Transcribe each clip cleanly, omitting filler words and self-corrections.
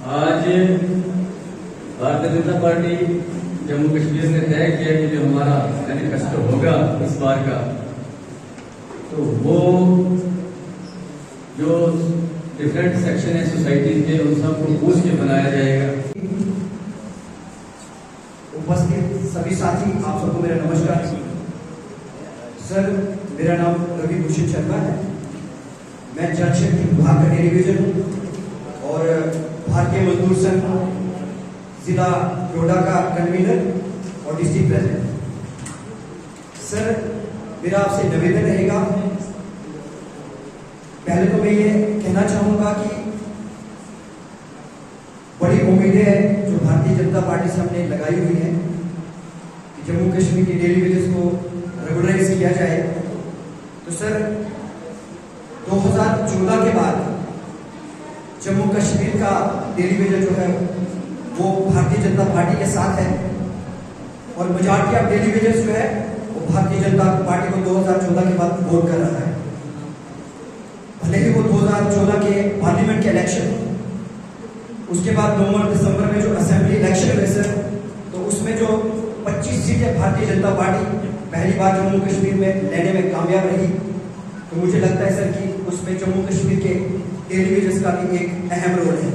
आज भारतीय जनता पार्टी जम्मू कश्मीर ने तय किया कि जो हमारा मैनिफेस्टो होगा इस बार का, तो वो जो डिफरेंट सेक्शन है सोसाइटी के उन सबको पूछ के बनाया जाएगा। उपस्थित सभी साथी, आप सबको मेरा नमस्कार। सर, मेरा नाम रवि भूषण शर्मा है। मैं जल शक्ति विभाग का डिवीजन हूँ और भारतीय मजदूर संघ जिला डोडा का कन्वीनर और डिस्ट्रिक्ट प्रेसिडेंट। सर, मेरा आपसे निवेदन रहेगा, पहले तो मैं ये कहना चाहूंगा कि बड़ी उम्मीदें हैं जो भारतीय जनता पार्टी से हमने लगाई हुई है कि जम्मू कश्मीर की डेली वेजेस को रेगुलराइज किया जाए। तो सर, 2014 के बाद जम्मू कश्मीर का डेली वेजेस जो है वो भारतीय जनता पार्टी के साथ है और मेजॉरिटी ऑफ डेली वेजेस जो है वो भारतीय जनता पार्टी को 2014 के बाद वोट कर रहा है। भले ही वो 2014 के पार्लियामेंट के इलेक्शन, उसके बाद नवंबर दिसंबर में जो असेंबली इलेक्शन हुए सर, तो उसमें जो 25 सीटें भारतीय जनता पार्टी पहली बार जम्मू कश्मीर में लेने में कामयाब रही। तो मुझे लगता है सर कि उसमें जम्मू कश्मीर के डेली वेजेस का भी एक अहम रोल है।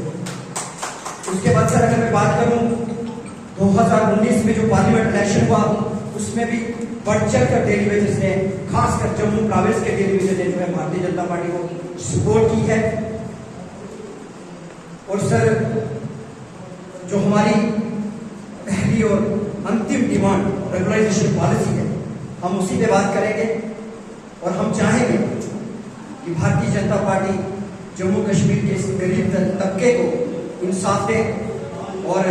उसके बाद सर, अगर मैं बात करूं 2019 में जो पार्लियामेंट इलेक्शन हुआ उसमें भी बढ़ चढ़ कर डेली वेजेस ने, खासकर जम्मू प्रोविंस के डेली वेजेस ने जो है भारतीय जनता पार्टी को सपोर्ट की है। और सर, जो हमारी पहली और अंतिम डिमांड रेगुलराइजेशन पॉलिसी है, हम उसी पे बात करेंगे और हम चाहेंगे कि भारतीय जनता पार्टी जम्मू कश्मीर के इस गरीब तबके को इंसाफ दे। और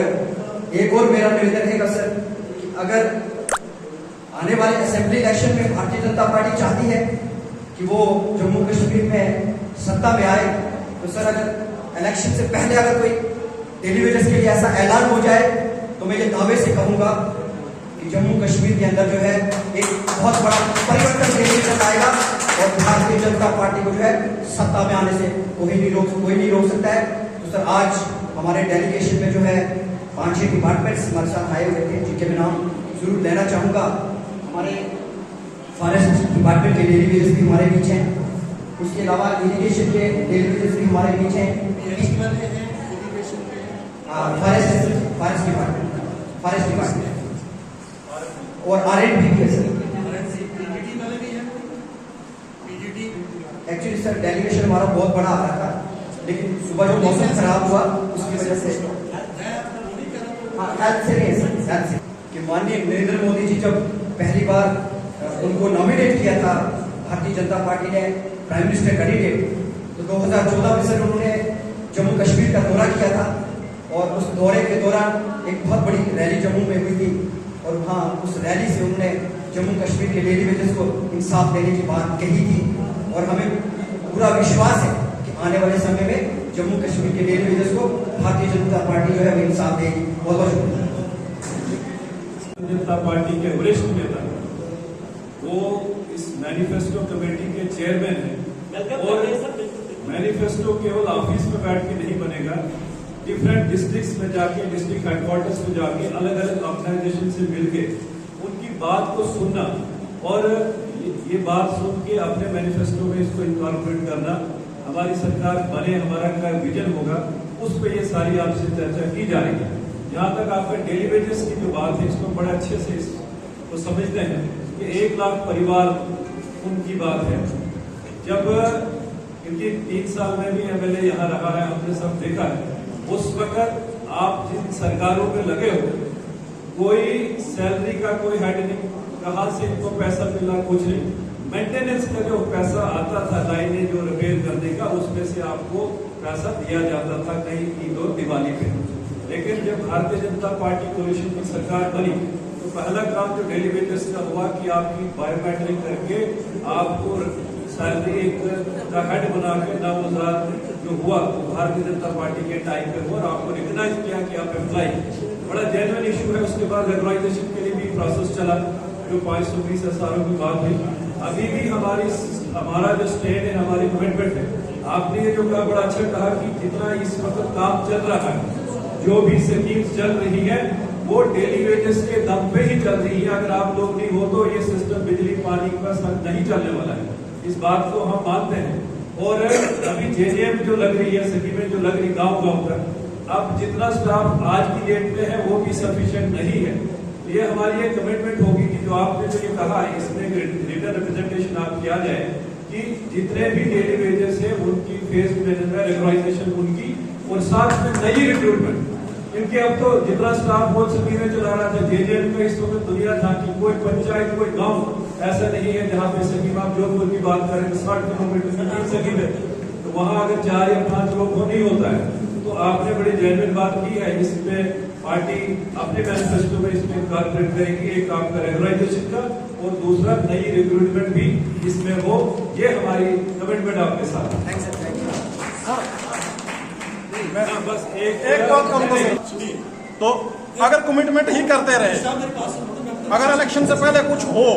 एक और मेरा निवेदन रहेगा सर कि अगर आने वाले असेंबली इलेक्शन में भारतीय जनता पार्टी चाहती है कि वो जम्मू कश्मीर में सत्ता में आए, तो सर अगर इलेक्शन से पहले अगर कोई डेली वेजेस के लिए ऐसा ऐलान हो जाए तो मैं ये दावे से कहूंगा कि जम्मू कश्मीर के अंदर जो है एक बहुत बड़ा परिवर्तन डेली वेजेस आएगा और भारतीय जनता पार्टी को जो है सत्ता में आने से कोई नहीं रोक सकता है। तो सर, आज हमारे डेलीगेशन में जो है 5-6 डिपार्टमेंट्स हमारे साथ आए हुए थे जिनके मैं नाम जरूर लेना चाहूंगा। हमारे फॉरेस्ट डिपार्टमेंट के डेली वेजेस भी हमारे बीच हैं, उसके अलावा इरिगेशन के डेली वेजेस भी हमारे बीच हैं, फॉरेस्ट डिपार्टमेंट और R&D भी है सर। एक्चुअली सर, डेलीगेशन हमारा बहुत बड़ा आ रहा था, लेकिन सुबह जो मौसम खराब हुआ उसकी वजह से कि माननीय नरेंद्र मोदी जी जब पहली बार उनको नॉमिनेट किया था भारतीय जनता पार्टी ने प्राइम मिनिस्टर कैंडिडेट, तो 2014 में सर उन्होंने जम्मू कश्मीर का दौरा किया था और उस दौरे के दौरान एक बहुत बड़ी रैली जम्मू में हुई थी और वहाँ उस रैली से उन्होंने जम्मू कश्मीर के डेली वेजेस को इंसाफ देने की बात कही थी। और हमें पूरा विश्वास है कि आने वाले समय में जम्मू कश्मीर के डेली वेजेस को भारतीय जनता पार्टी जो है वो इंसाफ देगी। बहुत बहुत शुक्रिया। जनता पार्टी के वरिष्ठ नेता वो इस मैनिफेस्टो कमेटी के चेयरमैन है और मैनिफेस्टो केवल ऑफिस में बैठ के नहीं बनेगा, डिफरेंट डिस्ट्रिक्ट्स में जाके, डिस्ट्रिक्ट हेडक्वार्टर्स में जाके, अलग अलग ऑर्गेनाइजेशन से मिलके उनकी बात को सुनना और ये बात सुन के अपने मैनिफेस्टो में इसको इनकॉर्पोरेट करना, हमारी सरकार बने, हमारा क्या विजन होगा, उस पर ये सारी आपसे चर्चा की जा रही है। जहाँ तक आपका डेली वेजेस की जो बात है, इसको बड़े अच्छे से इसको समझते हैं कि 1 लाख परिवार उनकी बात है। जब क्योंकि 3 साल में भी MLA यहाँ रहा है, हमने सब देखा है, उस वक्त आप जिन सरकारों में लगे हो, कोई सैलरी का कोई हेड नहीं, कहाँ से इनको पैसा मिला कुछ नहीं, मेंटेनेंस का जो पैसा आता था लाइनें जो रिपेयर करने का, उसमें से आपको पैसा दिया जाता था कहीं ईद और दिवाली पे। लेकिन जब भारतीय जनता पार्टी कोalition की सरकार बनी तो पहला काम जो डेली वेजेस का हुआ कि आपकी बायोमेट्रिक करके आपको सैलरी का हेड बना के 9,000 जो हुआ वो भारतीय जनता पार्टी के टाइम पे हुआ और आपको रिकॉग्नाइज किया कि आप एम्प्लॉय, बड़ा जेन्युइन इशू है। उसके बाद रेगुलाइजेशन के लिए भी प्रोसेस चला, जो 520 SRO की बात हुई। अभी भी हमारा जो स्टेट है, हमारी कमिटमेंट है आपने ये जो कहा बड़ा अच्छा कहा कि जितना इस वक्त काम चल रहा है, जो भी स्कीम्स चल रही है वो डेली वेजेस के दम पे ही चल रही है। अगर आप लोग नहीं हो तो ये सिस्टम बिजली पानी का नहीं चलने वाला है, इस बात को हम मानते हैं। और अभी जेजेएम जो लग रही है, स्कीमें जो लग रही गाँव पर, अब जितना स्टाफ आज की डेट में है वो भी सफिशिएंट नहीं है। ये हमारी एक कमिटमेंट होगी कि जो आपने जो ये कहा है इसमें रिटर्न रिप्रेजेंटेशन आप किया जाए कि जितने भी डेली वेजेस है उनकी फेज रेगुलाइजेशन उनकी, और साथ में नई रिक्रूटमेंट इनके। अब तो जितना स्टाफ बहुत स्कीमें चला रहा था जेजेएम में, इस वक्त दुनिया था कि कोई पंचायत कोई गांव ऐसा नहीं है जहां पे स्कीम, आप जोधपुर की बात करें 60 किलोमीटर में 3 स्कीम है, तो वहां अगर 4 या 5 लोग को नहीं होता है। तो आपने बड़ी जेन्युइन बात की है, इसमें पार्टी अपने मैनिफेस्टो में इसमें इनकॉर्पोरेट करेगी, एक आपका रेगुलाइजेशन का और दूसरा नई रिक्रूटमेंट भी इसमें हो। ये हमारी कमिटमेंट आपके साथ है। मैं बस एक बात कहूँगा, तो अगर कमिटमेंट ही करते रहे, अगर इलेक्शन से पहले कुछ हो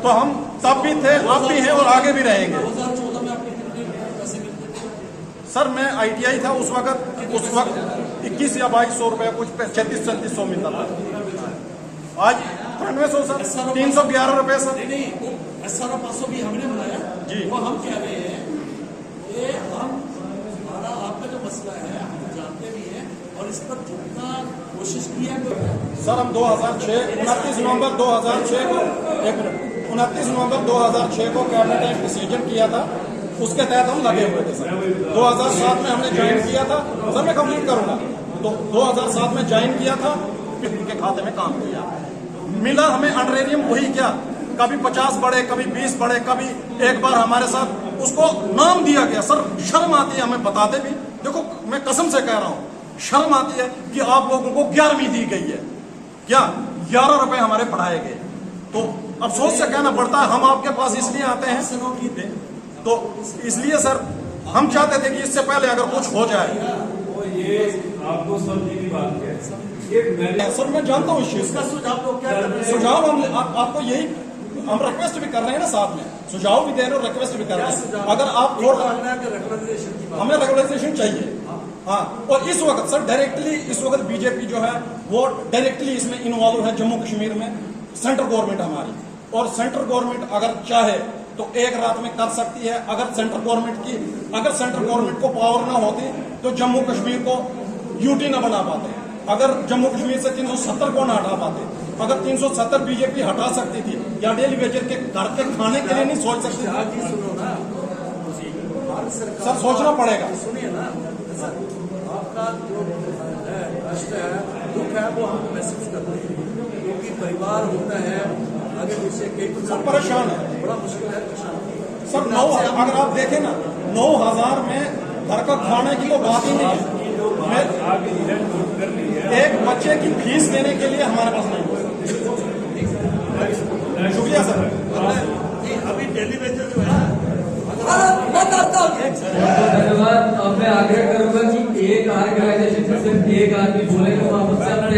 तो हम तब भी थे, अब भी हैं और आगे भी रहेंगे। सर मैं ITI था उस वक्त 21 या 2200 रुपया, कुछ 3600 मिलता था। आज 9300 सर, 311 रुपए सर। नहीं, SRO 500 भी हमने बनाया जी। वो हम कह रहे हैं ये हम हमारा आपका जो मसला है हम जानते भी हैं और इस पर जितना कोशिश की है सर। हम 2006 29 नवंबर 2006 को 29 नवंबर 2006 को कैबिनेट ने डिसीजन किया था, उसके तहत हम लगे हुए थे सर। 2007 में हमने ज्वाइन किया था सर, मैं कंप्लीट करूंगा। तो 2007 में ज्वाइन किया था, फिर उनके खाते में काम किया, मिला हमें ऑनरेरियम वही क्या, कभी 50 बढ़े, कभी 20 बढ़े, कभी एक बार हमारे साथ उसको नाम दिया गया। सर शर्म आती है हमें बताते भी, देखो मैं कसम से कह रहा हूँ, शर्म आती है कि आप लोगों को 11वीं दी गई है, क्या 11 रुपए हमारे बढ़ाए गए। तो अफसोस से कहना पड़ता है, हम आपके पास इसलिए आते हैं, तो इसलिए सर हम चाहते थे कि इससे पहले अगर कुछ हो जाए। तो ये आपको समझने की बात है सर, मैं जानता हूँ इस चीज का सुझाव हम आपको यही हम रिक्वेस्ट भी कर रहे हैं ना, साथ में सुझाव भी दे रहे हैं और रिक्वेस्ट भी कर रहे हैं। अगर आप हमें रेगुलाइजेशन चाहिए, हाँ। और इस वक्त सर डायरेक्टली इस वक्त बीजेपी जो है वो डायरेक्टली इसमें इन्वॉल्व है जम्मू कश्मीर में। सेंट्रल गवर्नमेंट हमारी, और सेंट्रल गवर्नमेंट अगर चाहे तो एक रात में कर सकती है। अगर सेंट्रल गवर्नमेंट को पावर ना होती तो जम्मू कश्मीर को यूटी ना बना पाते, अगर जम्मू कश्मीर से 370 को ना हटा पाते, अगर 370 बीजेपी हटा सकती थी या डेली वेजर के घर के खाने के लिए नहीं सोच सकती थी। सुनो ना सर सोचना पड़ेगा। सुनिए ना सर, आपका जो कष्ट है दुख है वो हम महसूस करते हैं, क्योंकि परिवार होता है आगे पीछे कई सब परेशान है, बड़ा मुश्किल है परेशान। सब 9 अगर आप देखें ना 9000 में घर का खाने की तो बात ही नहीं है। एक बच्चे की फीस देने के लिए हमारे पास नहीं। शुक्रिया सर। अभी डेली वेजर जो है धन्यवाद। अब मैं आग्रह करूंगा कि एक ऑर्गेनाइजेशन से सिर्फ एक आदमी बोलेगा, तो आप उससे अपना